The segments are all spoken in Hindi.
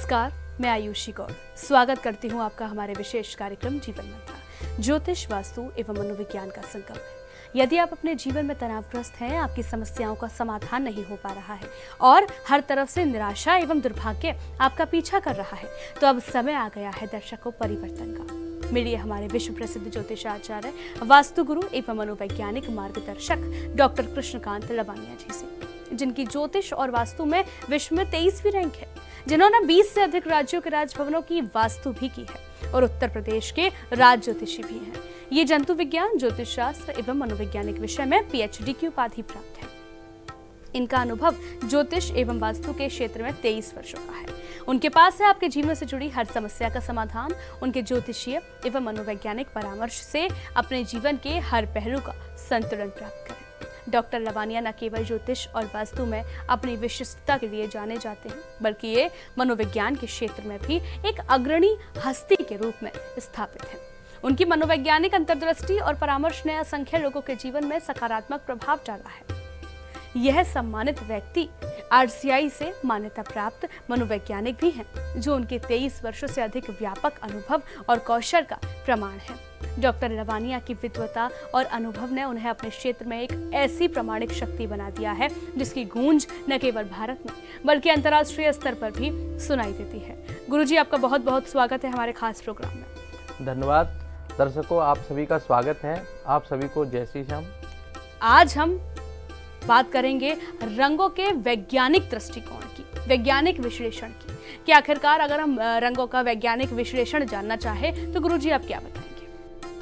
नमस्कार, मैं आयुषी गौर स्वागत करती हूँ आपका हमारे विशेष कार्यक्रम जीवन मंत्र। ज्योतिष, वास्तु एवं मनोविज्ञान का संगम है। यदि आप अपने जीवन में तनावग्रस्त हैं, आपकी समस्याओं का समाधान नहीं हो पा रहा है और हर तरफ से निराशा एवं दुर्भाग्य आपका पीछा कर रहा है, तो अब समय आ गया है दर्शकों परिवर्तन का। मिलिए हमारे विश्व प्रसिद्ध ज्योतिषाचार्य, वास्तु गुरु एवं मनोवैज्ञानिक मार्गदर्शक डॉक्टर कृष्णकांत लवानिया जी से, जिनकी ज्योतिष और वास्तु में विश्व में 23वीं रैंक है, जिन्होंने 20 से अधिक राज्यों के राजभवनों की वास्तु भी की है और उत्तर प्रदेश के राज ज्योतिषी भी हैं। ये जंतु विज्ञान, ज्योतिष शास्त्र एवं मनोवैज्ञानिक विषय में PhD की उपाधि प्राप्त है। इनका अनुभव ज्योतिष एवं वास्तु के क्षेत्र में 23 वर्षों का है। उनके पास है आपके जीवन से जुड़ी हर समस्या का समाधान। उनके ज्योतिषीय एवं मनोवैज्ञानिक परामर्श से अपने जीवन के हर पहलू का संतुलन प्राप्त करें। डॉक्टर लवानिया न केवल ज्योतिष और वास्तु में अपनी विशिष्टता के लिए जाने जाते हैं, बल्कि ये मनोविज्ञान के क्षेत्र में भी एक अग्रणी हस्ती के रूप में स्थापित है। उनकी मनोवैज्ञानिक अंतर्दृष्टि और परामर्श ने असंख्य लोगों के जीवन में सकारात्मक प्रभाव डाला है। यह सम्मानित व्यक्ति RCI से मान्यता प्राप्त मनोवैज्ञानिक भी हैं, जो उनके 23 वर्षों से अधिक व्यापक अनुभव और कौशल का प्रमाण है। डॉक्टर लवानिया की विद्वता और अनुभव ने उन्हें अपने क्षेत्र में एक ऐसी प्रामाणिक शक्ति बना दिया है, जिसकी गूंज न केवल भारत में बल्कि अंतर्राष्ट्रीय स्तर पर भी सुनाई देती है। गुरुजी, आपका बहुत बहुत स्वागत है हमारे खास प्रोग्राम में। धन्यवाद। दर्शकों, आप सभी का स्वागत है। आप सभी को जय श्री श्याम। आज हम बात करेंगे रंगों के वैज्ञानिक दृष्टिकोण की, वैज्ञानिक विश्लेषण की, कि आखिरकार अगर हम रंगों का वैज्ञानिक विश्लेषण जानना चाहें तो गुरुजी आप क्या बताएंगे?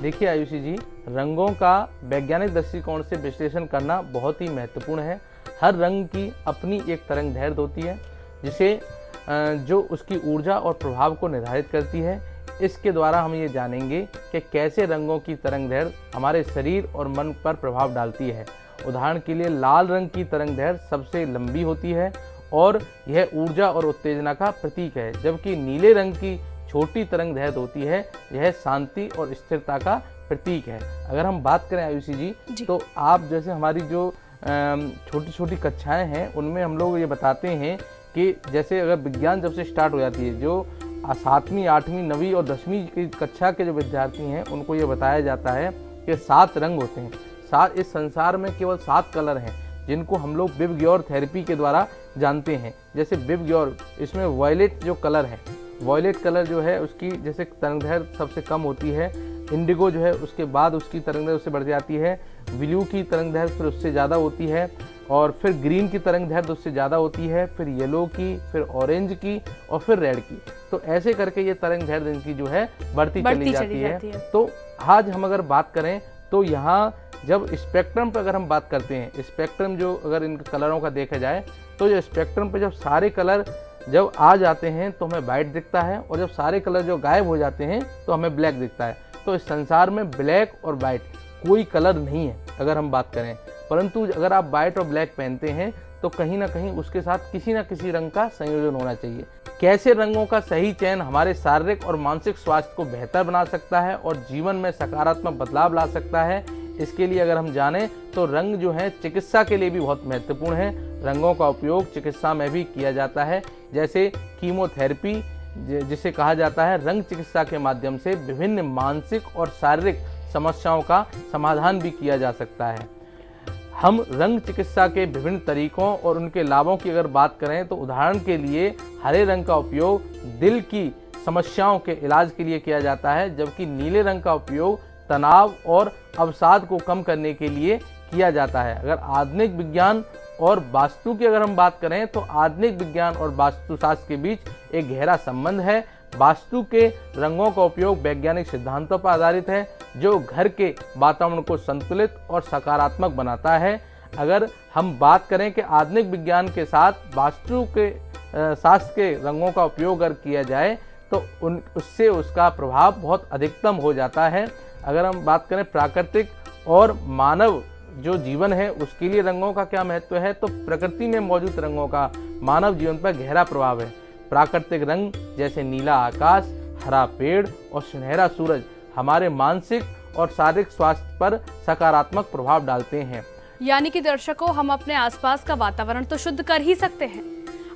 देखिए आयुषी जी, रंगों का वैज्ञानिक दृष्टिकोण से विश्लेषण करना बहुत ही महत्वपूर्ण है। हर रंग की अपनी एक तरंग दैर्ध्य होती है, जिसे जो उसकी ऊर्जा और प्रभाव को निर्धारित करती है। इसके द्वारा हम ये जानेंगे कि कैसे रंगों की तरंग दैर्ध्य हमारे शरीर और मन पर प्रभाव डालती है। उदाहरण के लिए लाल रंग की तरंग दैर्ध्य सबसे लंबी होती है और यह ऊर्जा और उत्तेजना का प्रतीक है, जबकि नीले रंग की छोटी तरंग दैर्ध्य होती है, यह शांति और स्थिरता का प्रतीक है। अगर हम बात करें आयुषी जी, तो आप जैसे हमारी जो छोटी छोटी कक्षाएं हैं, उनमें हम लोग ये बताते हैं कि जैसे अगर विज्ञान जब से स्टार्ट हो जाती है, जो 7वीं, 8वीं, 9वीं और 10वीं की कक्षा के जो विद्यार्थी हैं, उनको ये बताया जाता है कि 7 रंग होते हैं। इस संसार में केवल 7 कलर हैं, जिनको हम लोग विबग्योर थेरेपी के द्वारा जानते हैं। जैसे विबग्योर, इसमें वॉयलेट जो कलर है, वॉयलेट कलर जो है उसकी जैसे तरंग दैर्ध्य सबसे कम होती है। इंडिगो जो है उसके बाद उसकी तरंग दैर्ध्य उससे बढ़ जाती है। ब्लू की तरंग दैर्ध्य फिर उससे ज़्यादा होती है, और फिर ग्रीन की तरंग दैर्ध्य उससे ज़्यादा होती है, फिर येलो की, फिर ऑरेंज की और फिर रेड की। तो ऐसे करके ये तरंग दैर्ध्य इनकी जो है बढ़ती चली जाती है। तो आज हम अगर बात करें तो यहाँ जब स्पेक्ट्रम पर अगर हम बात करते हैं, स्पेक्ट्रम जो अगर इन कलरों का देखा जाए, तो जो स्पेक्ट्रम पे जब सारे कलर जब आ जाते हैं तो हमें वाइट दिखता है, और जब सारे कलर जो गायब हो जाते हैं तो हमें ब्लैक दिखता है। तो इस संसार में ब्लैक और वाइट कोई कलर नहीं है अगर हम बात करें, परंतु अगर आप वाइट और ब्लैक पहनते हैं तो कहीं ना कहीं उसके साथ किसी न किसी रंग का संयोजन होना चाहिए। कैसे रंगों का सही चयन हमारे शारीरिक और मानसिक स्वास्थ्य को बेहतर बना सकता है और जीवन में सकारात्मक बदलाव ला सकता है, इसके लिए अगर हम जानें तो रंग जो है चिकित्सा के लिए भी बहुत महत्वपूर्ण है। रंगों का उपयोग चिकित्सा में भी किया जाता है, जैसे कीमोथेरेपी जिसे कहा जाता है। रंग चिकित्सा के माध्यम से विभिन्न मानसिक और शारीरिक समस्याओं का समाधान भी किया जा सकता है। हम रंग चिकित्सा के विभिन्न तरीकों और उनके लाभों की अगर बात करें तो उदाहरण के लिए हरे रंग का उपयोग दिल की समस्याओं के इलाज के लिए किया जाता है, जबकि नीले रंग का उपयोग तनाव और अवसाद को कम करने के लिए किया जाता है। अगर आधुनिक विज्ञान और वास्तु की अगर हम बात करें तो आधुनिक विज्ञान और वास्तुशास्त्र के बीच एक गहरा संबंध है। वास्तु के रंगों का उपयोग वैज्ञानिक सिद्धांतों पर आधारित है, जो घर के वातावरण को संतुलित और सकारात्मक बनाता है। अगर हम बात करें कि आधुनिक विज्ञान के साथ वास्तु के शास्त्र के रंगों का उपयोग अगर किया जाए तो उससे उसका प्रभाव बहुत अधिकतम हो जाता है। अगर हम बात करें प्राकृतिक और मानव जो जीवन है उसके लिए रंगों का क्या महत्व है, तो प्रकृति में मौजूद रंगों का मानव जीवन पर गहरा प्रभाव है। प्राकृतिक रंग जैसे नीला आकाश, हरा पेड़ और सुनहरा सूरज हमारे मानसिक और शारीरिक स्वास्थ्य पर सकारात्मक प्रभाव डालते हैं। यानी कि दर्शकों, हम अपने आसपास का वातावरण तो शुद्ध कर ही सकते हैं,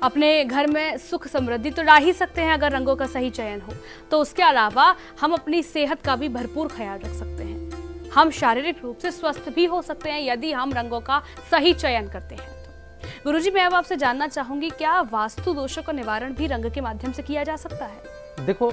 अपने घर में सुख समृद्धि तो ला ही सकते हैं अगर रंगों का सही चयन हो। तो उसके अलावा हम अपनी सेहत का भी भरपूर ख्याल रख सकते हैं। हम शारीरिक रूप से स्वस्थ भी हो सकते हैं यदि हम रंगों का सही चयन करते हैं। तो गुरुजी, मैं अब आपसे जानना चाहूंगी, क्या वास्तु दोषों का निवारण भी रंग के माध्यम से किया जा सकता है? देखो,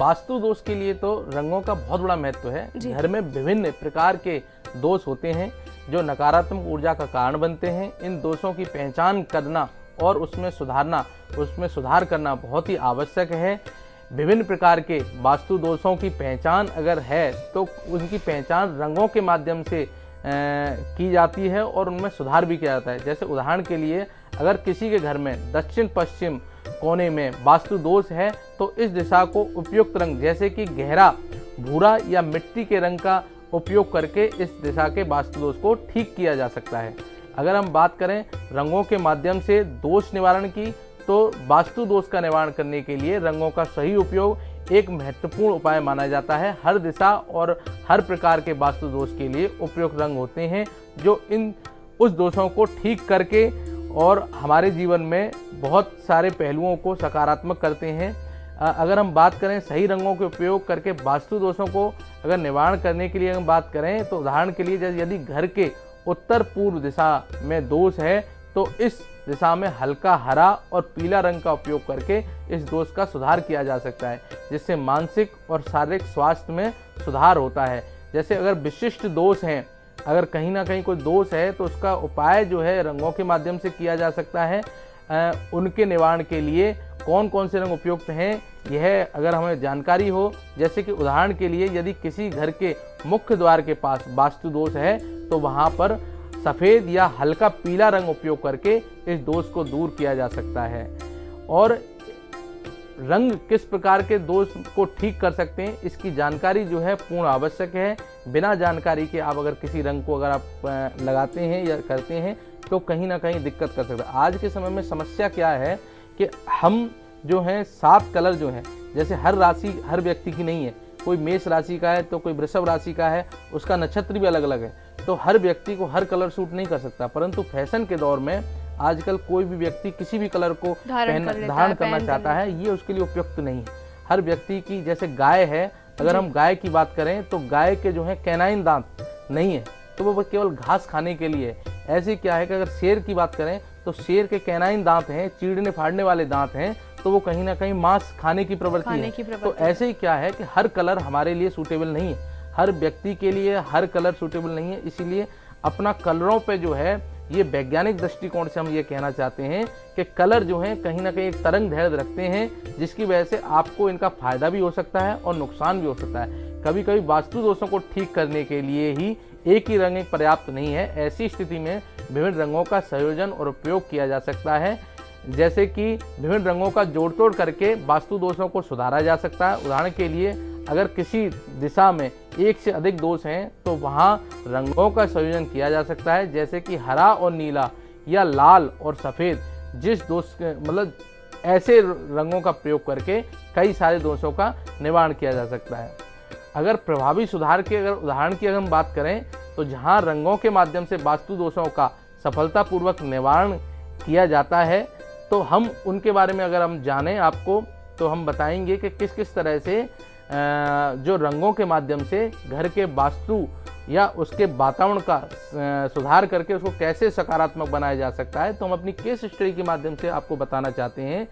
वास्तु दोष के लिए तो रंगों का बहुत बड़ा महत्व है। घर में विभिन्न प्रकार के दोष होते हैं जो नकारात्मक ऊर्जा का कारण बनते हैं। इन दोषों की पहचान करना और उसमें सुधार करना बहुत ही आवश्यक है। विभिन्न प्रकार के वास्तु दोषों की पहचान अगर है तो उनकी पहचान रंगों के माध्यम से की जाती है और उनमें सुधार भी किया जाता है। जैसे उदाहरण के लिए, अगर किसी के घर में दक्षिण पश्चिम कोने में वास्तु दोष है तो इस दिशा को उपयुक्त रंग जैसे कि गहरा भूरा या मिट्टी के रंग का उपयोग करके इस दिशा के वास्तु दोष को ठीक किया जा सकता है। अगर हम बात करें रंगों के माध्यम से दोष निवारण की, तो वास्तु दोष का निवारण करने के लिए रंगों का सही उपयोग एक महत्वपूर्ण उपाय माना जाता है। हर दिशा और हर प्रकार के वास्तु दोष के लिए उपयुक्त रंग होते हैं जो उस दोषों को ठीक करके और हमारे जीवन में बहुत सारे पहलुओं को सकारात्मक करते हैं। अगर हम बात करें सही रंगों के उपयोग करके वास्तु दोषों को अगर निवारण करने के लिए हम बात करें, तो उदाहरण के लिए जैसे यदि घर के उत्तर पूर्व दिशा में दोष है तो इस दिशा में हल्का हरा और पीला रंग का उपयोग करके इस दोष का सुधार किया जा सकता है, जिससे मानसिक और शारीरिक स्वास्थ्य में सुधार होता है। जैसे अगर विशिष्ट दोष हैं, अगर कहीं ना कहीं कोई दोष है तो उसका उपाय जो है रंगों के माध्यम से किया जा सकता है। उनके निवारण के लिए कौन कौन से रंग उपयुक्त हैं, यह अगर हमें जानकारी हो, जैसे कि उदाहरण के लिए यदि किसी घर के मुख्य द्वार के पास वास्तु दोष है तो वहाँ पर सफ़ेद या हल्का पीला रंग उपयोग करके इस दोष को दूर किया जा सकता है। और रंग किस प्रकार के दोष को ठीक कर सकते हैं, इसकी जानकारी जो है पूर्ण आवश्यक है। बिना जानकारी के आप अगर किसी रंग को अगर आप लगाते हैं या करते हैं तो कहीं ना कहीं दिक्कत कर सकता है। आज के समय में समस्या क्या है कि हम जो हैं 7 कलर जो हैं, जैसे हर राशि हर व्यक्ति की नहीं है, कोई मेष राशि का है तो कोई वृषभ राशि का है, उसका नक्षत्र भी अलग अलग है, तो हर व्यक्ति को हर कलर सूट नहीं कर सकता। परंतु फैशन के दौर में आजकल कोई भी व्यक्ति किसी भी कलर को धारण करना चाहता है, ये उसके लिए उपयुक्त नहीं है। हर व्यक्ति की, जैसे गाय है, अगर हम गाय की बात करें तो गाय के जो है कैनाइन दांत नहीं है तो वो केवल घास खाने के लिए है। ऐसे क्या है कि अगर शेर की बात करें तो शेर के कैनाइन दांत हैं, चीरने फाड़ने वाले दांत हैं, तो वो कहीं ना कहीं मांस खाने की प्रवृत्ति है। तो ऐसे ही क्या है कि हर कलर हमारे लिए सूटेबल नहीं है, हर व्यक्ति के लिए हर कलर सूटेबल नहीं है। इसीलिए अपना कलरों पे जो है ये वैज्ञानिक दृष्टिकोण से हम ये कहना चाहते हैं कि कलर जो है कहीं ना कहीं एक तरंग दैर्ध्य रखते हैं, जिसकी वजह से आपको इनका फायदा भी हो सकता है और नुकसान भी हो सकता है। कभी कभी वास्तु दोषों को ठीक करने के लिए ही एक ही रंग पर्याप्त नहीं है। ऐसी स्थिति में विभिन्न रंगों का संयोजन और उपयोग किया जा सकता है, जैसे कि विभिन्न रंगों का जोड़ तोड़ करके वास्तु दोषों को सुधारा जा सकता है। उदाहरण के लिए, अगर किसी दिशा में एक से अधिक दोष हैं तो वहाँ रंगों का संयोजन किया जा सकता है, जैसे कि हरा और नीला या लाल और सफ़ेद, जिस दोष मतलब ऐसे रंगों का प्रयोग करके कई सारे दोषों का निवारण किया जा सकता है। अगर प्रभावी सुधार के अगर उदाहरण की अगर हम बात करें तो जहाँ रंगों के माध्यम से वास्तु दोषों का सफलतापूर्वक निवारण किया जाता है, तो हम उनके बारे में अगर हम जानें आपको, तो हम बताएंगे कि किस किस तरह से जो रंगों के माध्यम से घर के वास्तु या उसके वातावरण का सुधार करके उसको कैसे सकारात्मक बनाया जा सकता है। तो हम अपनी केस स्टडी के माध्यम से आपको बताना चाहते हैं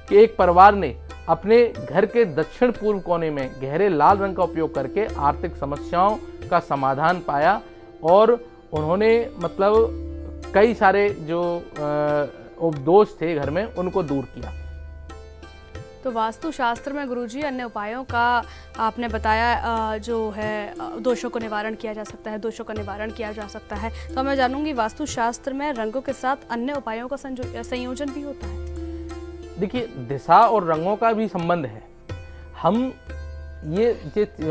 कि एक परिवार ने अपने घर के दक्षिण पूर्व कोने में गहरे लाल रंग का उपयोग करके आर्थिक समस्याओं का समाधान पाया और उन्होंने मतलब कई सारे जो दोष थे घर में उनको दूर किया। तो वास्तु शास्त्र में गुरुजी अन्य उपायों का आपने बताया जो है दोषों को निवारण किया जा सकता है, दोषों का निवारण किया जा सकता है। तो मैं जानूंगी वास्तु शास्त्र में रंगों के साथ अन्य उपायों का संयोजन भी होता है? देखिए, दिशा और रंगों का भी संबंध है। हम ये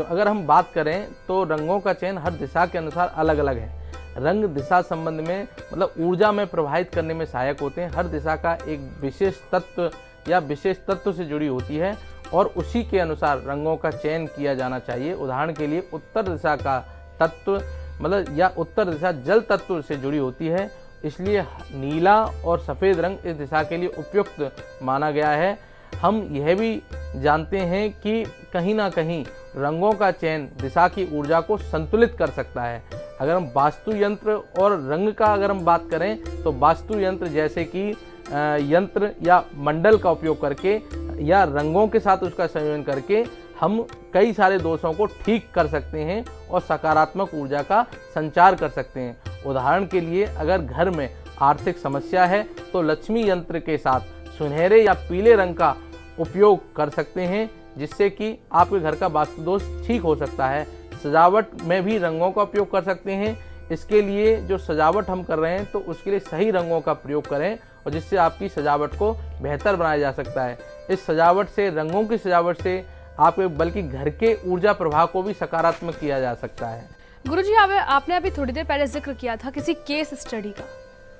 अगर हम बात करें तो रंगों का चयन हर दिशा के अनुसार अलग अलग है। रंग दिशा संबंध में मतलब ऊर्जा में प्रभावित करने में सहायक होते हैं। हर दिशा का एक विशेष तत्व या विशेष तत्व से जुड़ी होती है और उसी के अनुसार रंगों का चयन किया जाना चाहिए। उदाहरण के लिए उत्तर दिशा का तत्व मतलब या उत्तर दिशा जल तत्व से जुड़ी होती है इसलिए नीला और सफ़ेद रंग इस दिशा के लिए उपयुक्त माना गया है। हम यह भी जानते हैं कि कहीं ना कहीं रंगों का चयन दिशा की ऊर्जा को संतुलित कर सकता है। अगर हम वास्तु यंत्र और रंग का अगर हम बात करें तो वास्तु यंत्र जैसे कि यंत्र या मंडल का उपयोग करके या रंगों के साथ उसका संयोजन करके हम कई सारे दोषों को ठीक कर सकते हैं और सकारात्मक ऊर्जा का संचार कर सकते हैं। उदाहरण के लिए अगर घर में आर्थिक समस्या है तो लक्ष्मी यंत्र के साथ सुनहरे या पीले रंग का उपयोग कर सकते हैं, जिससे कि आपके घर का वास्तु दोष ठीक हो सकता है। सजावट में भी रंगों का उपयोग कर सकते हैं। इसके लिए जो सजावट हम कर रहे हैं तो उसके लिए सही रंगों का प्रयोग करें और जिससे आपकी सजावट को बेहतर बनाया जा सकता है। इस सजावट से, रंगों की सजावट से आपके बल्कि घर के ऊर्जा प्रभाव को भी सकारात्मक किया जा सकता है। गुरुजी, आपने अभी थोड़ी देर पहले जिक्र किया था किसी केस स्टडी का।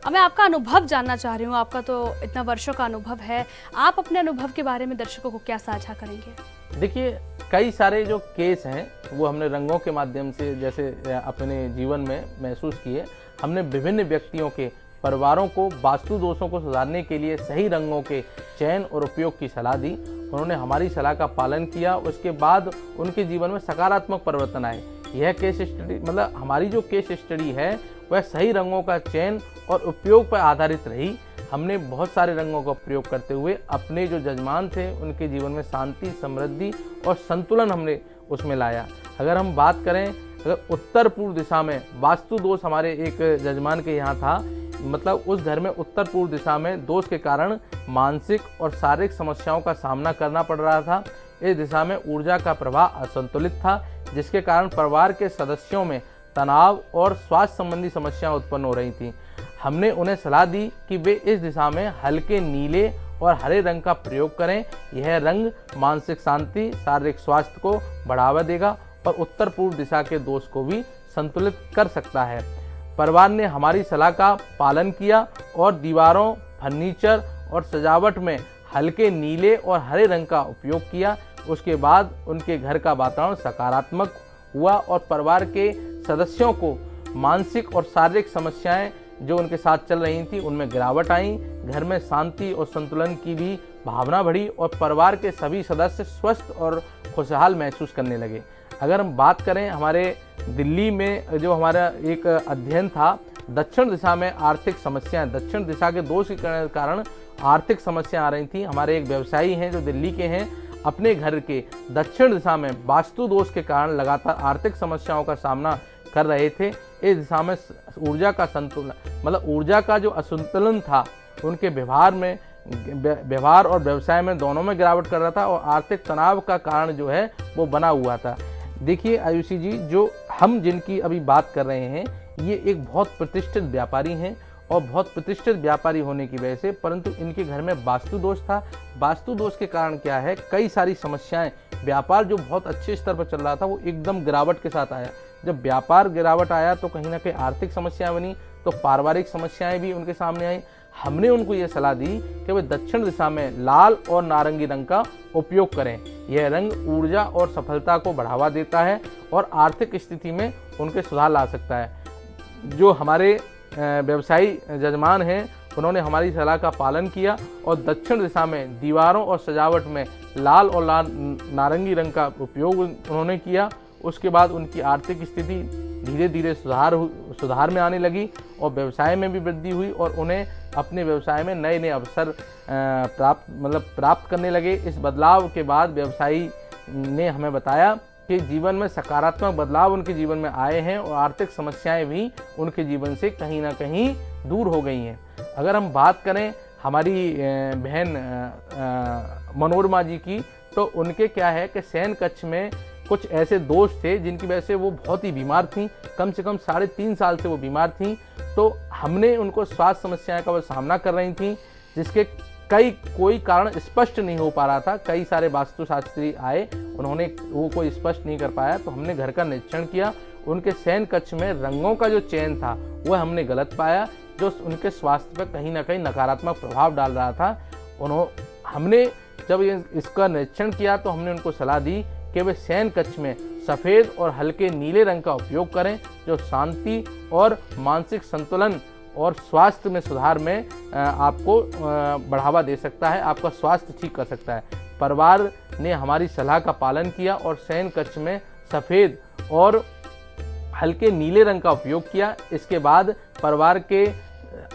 अब मैं आपका अनुभव जानना चाह रही हूँ। आपका तो इतना वर्षों का अनुभव है, आप अपने अनुभव के बारे में दर्शकों को क्या साझा करेंगे? देखिए, कई सारे जो केस हैं वो हमने रंगों के माध्यम से जैसे अपने जीवन में महसूस किए। हमने विभिन्न व्यक्तियों के परिवारों को वास्तु दोषों को सुधारने के लिए सही रंगों के चयन और उपयोग की सलाह दी। उन्होंने हमारी सलाह का पालन किया, उसके बाद उनके जीवन में सकारात्मक परिवर्तन आए। यह केस स्टडी मतलब हमारी जो केस स्टडी है वह सही रंगों का चयन और उपयोग पर आधारित रही। हमने बहुत सारे रंगों का प्रयोग करते हुए अपने जो जजमान थे उनके जीवन में शांति, समृद्धि और संतुलन हमने उसमें लाया। अगर हम बात करें, अगर उत्तर पूर्व दिशा में वास्तु दोष हमारे एक जजमान के यहाँ था, मतलब उस घर में उत्तर पूर्व दिशा में दोष के कारण मानसिक और शारीरिक समस्याओं का सामना करना पड़ रहा था। इस दिशा में ऊर्जा का प्रवाह असंतुलित था, जिसके कारण परिवार के सदस्यों में तनाव और स्वास्थ्य संबंधी समस्याएं उत्पन्न हो रही थीं। हमने उन्हें सलाह दी कि वे इस दिशा में हल्के नीले और हरे रंग का प्रयोग करें। यह रंग मानसिक शांति, शारीरिक स्वास्थ्य को बढ़ावा देगा और उत्तर पूर्व दिशा के दोष को भी संतुलित कर सकता है। परिवार ने हमारी सलाह का पालन किया और दीवारों, फर्नीचर और सजावट में हल्के नीले और हरे रंग का उपयोग किया। उसके बाद उनके घर का वातावरण सकारात्मक हुआ और परिवार के सदस्यों को मानसिक और शारीरिक समस्याएं जो उनके साथ चल रही थी उनमें गिरावट आई। घर में शांति और संतुलन की भी भावना बढ़ी और परिवार के सभी सदस्य स्वस्थ और खुशहाल महसूस करने लगे। अगर हम बात करें, हमारे दिल्ली में जो हमारा एक अध्ययन था, दक्षिण दिशा में आर्थिक समस्याएं, दक्षिण दिशा के दोष के कारण आर्थिक समस्याएं आ रही थी। हमारे एक व्यवसायी हैं जो दिल्ली के हैं, अपने घर के दक्षिण दिशा में वास्तु दोष के कारण लगातार आर्थिक समस्याओं का सामना कर रहे थे। इस दिशा में ऊर्जा का संतुलन, मतलब ऊर्जा का जो असंतुलन था, उनके व्यवहार और व्यवसाय में दोनों में गिरावट कर रहा था और आर्थिक तनाव का कारण जो है वो बना हुआ था। देखिए आयुषी जी, जो हम जिनकी अभी बात कर रहे हैं ये एक बहुत प्रतिष्ठित व्यापारी हैं और बहुत प्रतिष्ठित व्यापारी होने की वजह से, परंतु इनके घर में वास्तु दोष था। वास्तु दोष के कारण क्या है, कई सारी समस्याएं, व्यापार जो बहुत अच्छे स्तर पर चल रहा था वो एकदम गिरावट के साथ आया। जब व्यापार गिरावट आया तो कहीं ना कहीं आर्थिक समस्याएं बनी, तो पारिवारिक समस्याएं भी उनके सामने आई। हमने उनको ये सलाह दी कि वे दक्षिण दिशा में लाल और नारंगी रंग का उपयोग करें। यह रंग ऊर्जा और सफलता को बढ़ावा देता है और आर्थिक स्थिति में उनके सुधार ला सकता है। जो हमारे व्यवसायी जजमान हैं उन्होंने हमारी सलाह का पालन किया और दक्षिण दिशा में दीवारों और सजावट में लाल और नारंगी रंग का उपयोग उन्होंने किया। उसके बाद उनकी आर्थिक स्थिति धीरे धीरे सुधार में आने लगी और व्यवसाय में भी वृद्धि हुई और उन्हें अपने व्यवसाय में नए नए अवसर प्राप्त करने लगे। इस बदलाव के बाद व्यवसायी ने हमें बताया कि जीवन में सकारात्मक बदलाव उनके जीवन में आए हैं और आर्थिक समस्याएं भी उनके जीवन से कहीं ना कहीं दूर हो गई हैं। अगर हम बात करें हमारी बहन मनोरमा जी की, तो उनके क्या है कि शयन कक्ष में कुछ ऐसे दोष थे जिनकी वजह से वो बहुत ही बीमार थीं। कम से कम 3.5 साल से वो बीमार थीं। तो हमने उनको स्वास्थ्य समस्याएं का वो सामना कर रही थीं, जिसके कोई कारण स्पष्ट नहीं हो पा रहा था। कई सारे वास्तुशास्त्री आए, उन्होंने वो कोई स्पष्ट नहीं कर पाया। तो हमने घर का निरीक्षण किया, उनके शयन कक्ष में रंगों का जो चयन था वह हमने गलत पाया, जो उनके स्वास्थ्य पर कहीं ना कहीं नकारात्मक प्रभाव डाल रहा था। हमने जब इसका निरीक्षण किया तो हमने उनको सलाह दी कि वे शयन कक्ष में सफ़ेद और हल्के नीले रंग का उपयोग करें, जो शांति और मानसिक संतुलन और स्वास्थ्य में सुधार में आपको बढ़ावा दे सकता है, आपका स्वास्थ्य ठीक कर सकता है। परिवार ने हमारी सलाह का पालन किया और शयन कक्ष में सफ़ेद और हल्के नीले रंग का उपयोग किया। इसके बाद परिवार के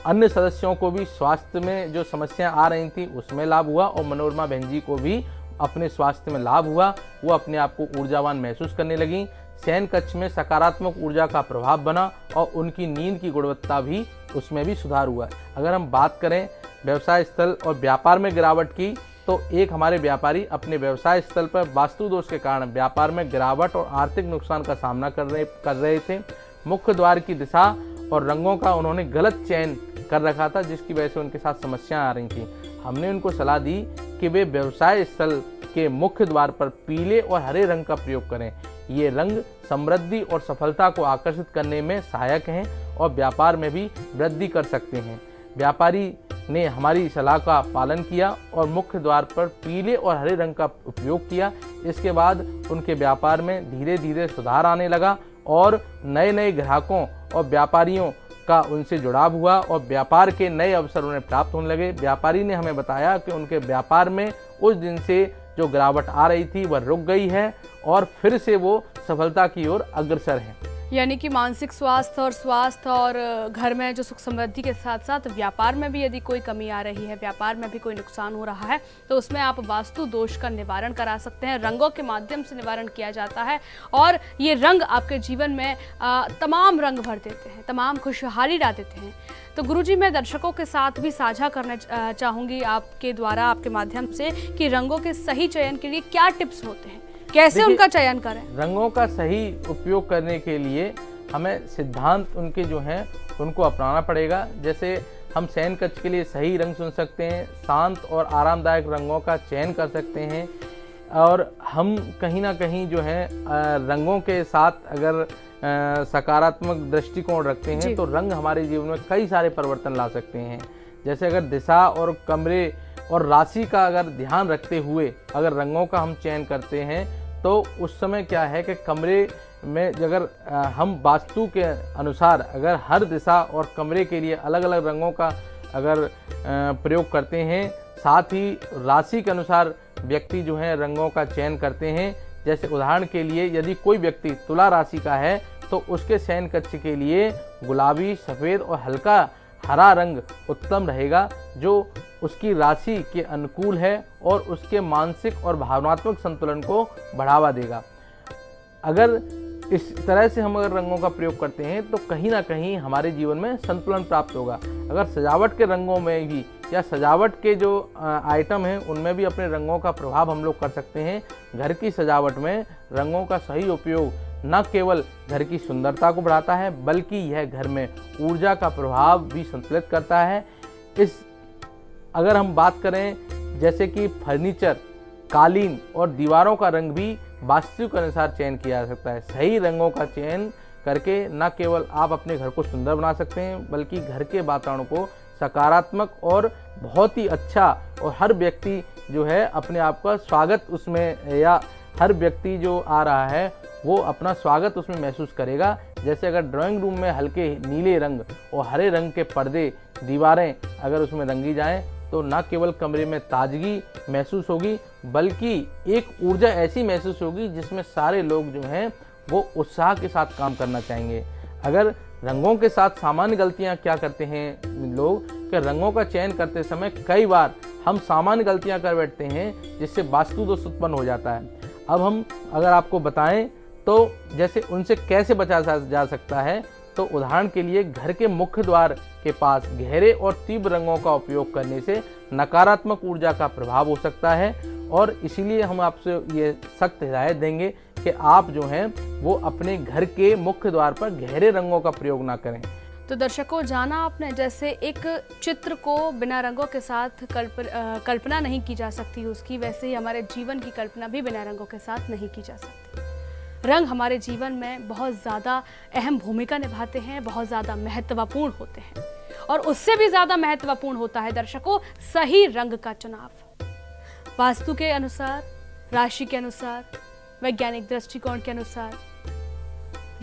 अन्य सदस्यों को भी स्वास्थ्य में जो समस्याएं आ रही थी उसमें लाभ हुआ और मनोरमा बहन जी को भी अपने स्वास्थ्य में लाभ हुआ। वो अपने आप को ऊर्जावान महसूस करने लगी। शयन कक्ष में सकारात्मक ऊर्जा का प्रभाव बना और उनकी नींद की गुणवत्ता भी उसमें भी सुधार हुआ। अगर हम बात करें व्यवसाय स्थल और व्यापार में गिरावट की, तो एक हमारे व्यापारी अपने व्यवसाय स्थल पर वास्तु दोष के कारण व्यापार में गिरावट और आर्थिक नुकसान का सामना कर रहे थे। मुख्य द्वार की दिशा और रंगों का उन्होंने गलत चयन कर रखा था, जिसकी वजह से उनके साथ समस्याएं आ रही थी। हमने उनको सलाह दी कि वे व्यवसाय स्थल के मुख्य द्वार पर पीले और हरे रंग का प्रयोग करें। ये रंग समृद्धि और सफलता को आकर्षित करने में सहायक हैं और व्यापार में भी वृद्धि कर सकते हैं। व्यापारी ने हमारी सलाह का पालन किया और मुख्य द्वार पर पीले और हरे रंग का उपयोग किया। इसके बाद उनके व्यापार में धीरे धीरे सुधार आने लगा और नए नए ग्राहकों और व्यापारियों का उनसे जुड़ाव हुआ और व्यापार के नए अवसर उन्हें प्राप्त होने लगे। व्यापारी ने हमें बताया कि उनके व्यापार में उस दिन से जो गिरावट आ रही थी वह रुक गई है और फिर से वो सफलता की ओर अग्रसर है। यानी कि मानसिक स्वास्थ्य और घर में जो सुख समृद्धि के साथ साथ व्यापार में भी यदि कोई कमी आ रही है, व्यापार में भी कोई नुकसान हो रहा है, तो उसमें आप वास्तु दोष का निवारण करा सकते हैं। रंगों के माध्यम से निवारण किया जाता है और ये रंग आपके जीवन में तमाम रंग भर देते हैं, तमाम खुशहाली ला देते हैं। तो गुरुजी, मैं दर्शकों के साथ भी साझा करना चाहूँगी आपके द्वारा, आपके माध्यम से, कि रंगों के सही चयन के लिए क्या टिप्स होते हैं, कैसे उनका चयन करें? रंगों का सही उपयोग करने के लिए हमें सिद्धांत उनके जो हैं उनको अपनाना पड़ेगा। जैसे हम शयन कक्ष के लिए सही रंग चुन सकते हैं, शांत और आरामदायक रंगों का चयन कर सकते हैं और हम कहीं ना कहीं जो है रंगों के साथ अगर सकारात्मक दृष्टिकोण रखते हैं तो रंग हमारे जीवन में कई सारे परिवर्तन ला सकते हैं। जैसे अगर दिशा और कमरे और राशि का अगर ध्यान रखते हुए अगर रंगों का हम चयन करते हैं तो उस समय क्या है कि कमरे में अगर हम वास्तु के अनुसार अगर हर दिशा और कमरे के लिए अलग अलग रंगों का अगर प्रयोग करते हैं, साथ ही राशि के अनुसार व्यक्ति जो है रंगों का चयन करते हैं। जैसे उदाहरण के लिए यदि कोई व्यक्ति तुला राशि का है तो उसके शयन कक्ष के लिए गुलाबी, सफ़ेद और हल्का हरा रंग उत्तम रहेगा, जो उसकी राशि के अनुकूल है और उसके मानसिक और भावनात्मक संतुलन को बढ़ावा देगा। अगर इस तरह से हम अगर रंगों का प्रयोग करते हैं तो कहीं ना कहीं हमारे जीवन में संतुलन प्राप्त होगा। अगर सजावट के रंगों में भी या सजावट के जो आइटम हैं उनमें भी अपने रंगों का प्रभाव हम लोग कर सकते हैं। घर की सजावट में रंगों का सही उपयोग न केवल घर की सुंदरता को बढ़ाता है बल्कि यह घर में ऊर्जा का प्रभाव भी संतुलित करता है। अगर हम बात करें जैसे कि फर्नीचर, कालीन और दीवारों का रंग भी वास्तु के अनुसार चयन किया जा सकता है। सही रंगों का चयन करके न केवल आप अपने घर को सुंदर बना सकते हैं बल्कि घर के वातावरण को सकारात्मक और बहुत ही अच्छा, और हर व्यक्ति जो है अपने आप का स्वागत उसमें, या हर व्यक्ति जो आ रहा है वो अपना स्वागत उसमें महसूस करेगा। जैसे अगर ड्राइंग रूम में हल्के नीले रंग और हरे रंग के पर्दे, दीवारें अगर उसमें रंगी जाएं तो न केवल कमरे में ताजगी महसूस होगी बल्कि एक ऊर्जा ऐसी महसूस होगी जिसमें सारे लोग जो हैं वो उत्साह के साथ काम करना चाहेंगे। अगर रंगों के साथ सामान्य गलतियां क्या करते हैं लोग कि रंगों का चयन करते समय कई बार हम सामान्य गलतियां कर बैठते हैं जिससे वास्तु दोष उत्पन्न हो जाता है। अब हम अगर आपको बताएं तो जैसे उनसे कैसे बचा जा सकता है, तो उदाहरण के लिए घर के मुख्य द्वार के पास गहरे और तीव्र रंगों का उपयोग करने से नकारात्मक ऊर्जा का प्रभाव हो सकता है और इसीलिए हम आपसे ये सख्त हिदायत देंगे कि आप जो हैं वो अपने घर के मुख्य द्वार पर गहरे रंगों का प्रयोग ना करें। तो दर्शकों, जाना आपने जैसे एक चित्र को बिना रंगों के साथ कल्पना नहीं की जा सकती उसकी, वैसे ही हमारे जीवन की कल्पना भी बिना रंगों के साथ नहीं की जा सकती। रंग हमारे जीवन में बहुत ज़्यादा अहम भूमिका निभाते हैं, बहुत ज़्यादा महत्वपूर्ण होते हैं और उससे भी ज़्यादा महत्वपूर्ण होता है दर्शकों सही रंग का चुनाव। वास्तु के अनुसार, राशि के अनुसार, वैज्ञानिक दृष्टिकोण के अनुसार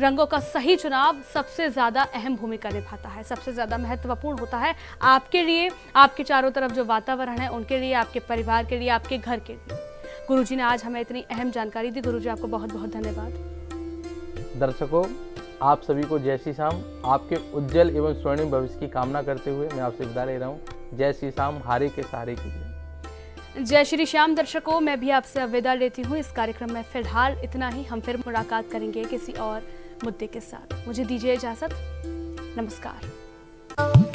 रंगों का सही चुनाव सबसे ज़्यादा अहम भूमिका निभाता है, सबसे ज़्यादा महत्वपूर्ण होता है आपके लिए, आपके चारों तरफ जो वातावरण है उनके लिए, आपके परिवार के लिए, आपके घर के लिए। गुरुजी ने आज हमें इतनी अहम जानकारी दी। गुरुजी, आपको बहुत बहुत धन्यवाद। दर्शकों, आप सभी को जय श्री श्याम। आपके उज्जवल एवं स्वर्णिम भविष्य की कामना करते हुए मैं आपसे विदा ले रहा हूँ। जय श्री श्याम, हारे के सहारे कीजिए। जय श्री श्याम। दर्शकों, मैं भी आपसे अब विदा लेती हूँ इस कार्यक्रम में। फिलहाल इतना ही। हम फिर मुलाकात करेंगे किसी और मुद्दे के साथ। मुझे दीजिए इजाजत। नमस्कार।